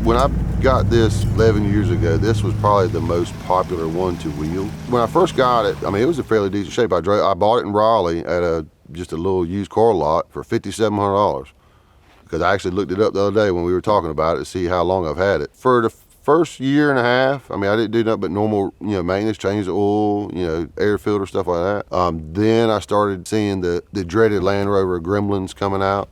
When I got this 11 years ago, this was probably the most popular one to wheel. When I first got it, I mean, it was in fairly decent shape. I bought it in Raleigh at just a little used car lot for $5,700. Because I actually looked it up the other day when we were talking about it to see how long I've had it. For the first year and a half, I mean, I didn't do nothing but normal, maintenance, change the oil, air filter, stuff like that. Then I started seeing the dreaded Land Rover gremlins coming out,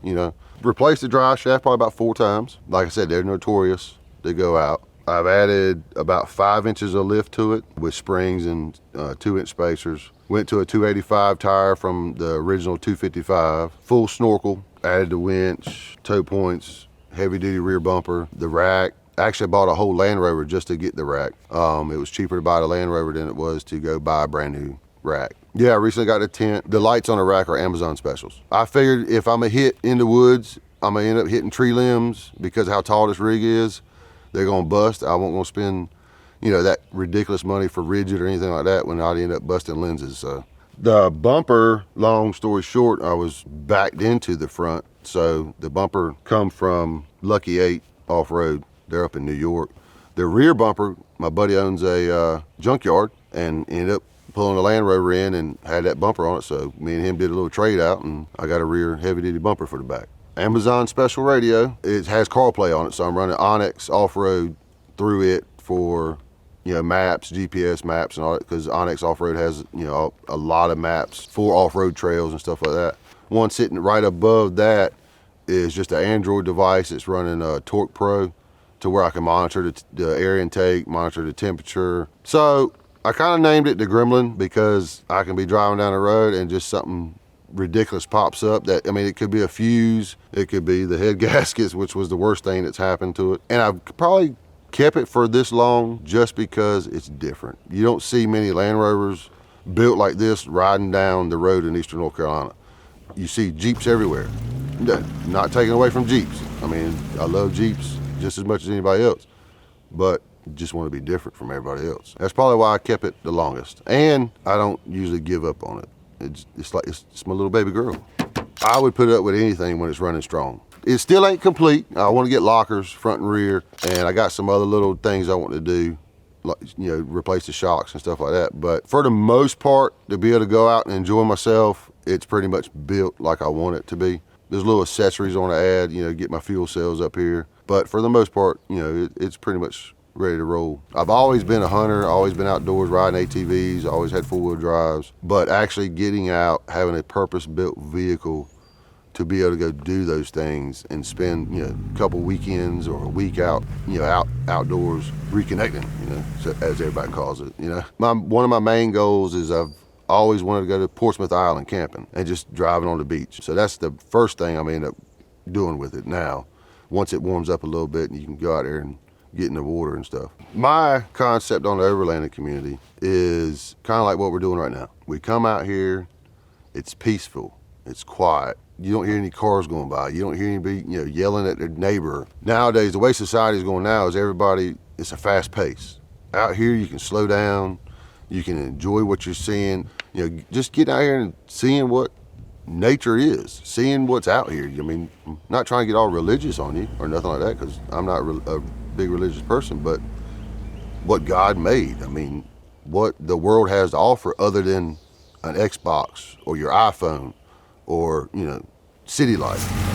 Replaced the drive shaft probably about 4 times. Like I said, they're notorious. They go out. I've added about 5 inches of lift to it with springs and 2-inch spacers. Went to a 285 tire from the original 255. Full snorkel, added the winch, tow points, heavy duty rear bumper, the rack. Actually, I bought a whole Land Rover just to get the rack. It was cheaper to buy the Land Rover than it was to go buy a brand new rack. Yeah, I recently got the tent. The lights on the rack are Amazon specials. I figured if I'm a hit in the woods, I'm gonna end up hitting tree limbs because of how tall this rig is. They're gonna bust. I won't gonna spend, that ridiculous money for rigid or anything like that when I'd end up busting lenses. So the bumper, long story short, I was backed into the front. So the bumper come from Lucky 8 off-road. They're up in New York. The rear bumper, my buddy owns a junkyard and ended up pulling a Land Rover in and had that bumper on it. So me and him did a little trade out and I got a rear heavy duty bumper for the back. Amazon special radio. It has CarPlay on it. So I'm running Onyx off-road through it for, maps, GPS maps and all that, because Onyx off-road has, a lot of maps for off-road trails and stuff like that. One sitting right above that is just an Android device. It's running a Torque Pro to where I can monitor the air intake, monitor the temperature. So I kind of named it the Gremlin because I can be driving down the road and just something ridiculous pops up that, it could be a fuse, it could be the head gaskets, which was the worst thing that's happened to it. And I've probably kept it for this long just because it's different. You don't see many Land Rovers built like this riding down the road in eastern North Carolina. You see Jeeps everywhere. Not taking away from Jeeps. I love Jeeps just as much as anybody else, but just want to be different from everybody else. That's probably why I kept it the longest. And I don't usually give up on it. It's my little baby girl. I would put it up with anything when it's running strong. It still ain't complete. I want to get lockers front and rear, and I got some other little things I want to do, like, replace the shocks and stuff like that. But for the most part, to be able to go out and enjoy myself, it's pretty much built like I want it to be. There's little accessories I want to add, get my fuel cells up here. But for the most part, it's pretty much ready to roll. I've always been a hunter, always been outdoors riding ATVs, always had 4-wheel drives, but actually getting out, having a purpose-built vehicle to be able to go do those things and spend, a couple weekends or a week out, outdoors reconnecting, as everybody calls it. One of my main goals is I've always wanted to go to Portsmouth Island camping and just driving on the beach. So that's the first thing I'm end up doing with it now. Once it warms up a little bit and you can go out there and get in the water and stuff. My concept on the Overland community is kind of like what we're doing right now. We come out here, it's peaceful, it's quiet. You don't hear any cars going by. You don't hear anybody, yelling at their neighbor. Nowadays, the way society is going now is it's a fast pace. Out here, you can slow down, you can enjoy what you're seeing. Just get out here and seeing what nature is, seeing what's out here. I'm not trying to get all religious on you or nothing like that, because I'm not a big religious person, but what God made, what the world has to offer other than an Xbox or your iPhone or, city life.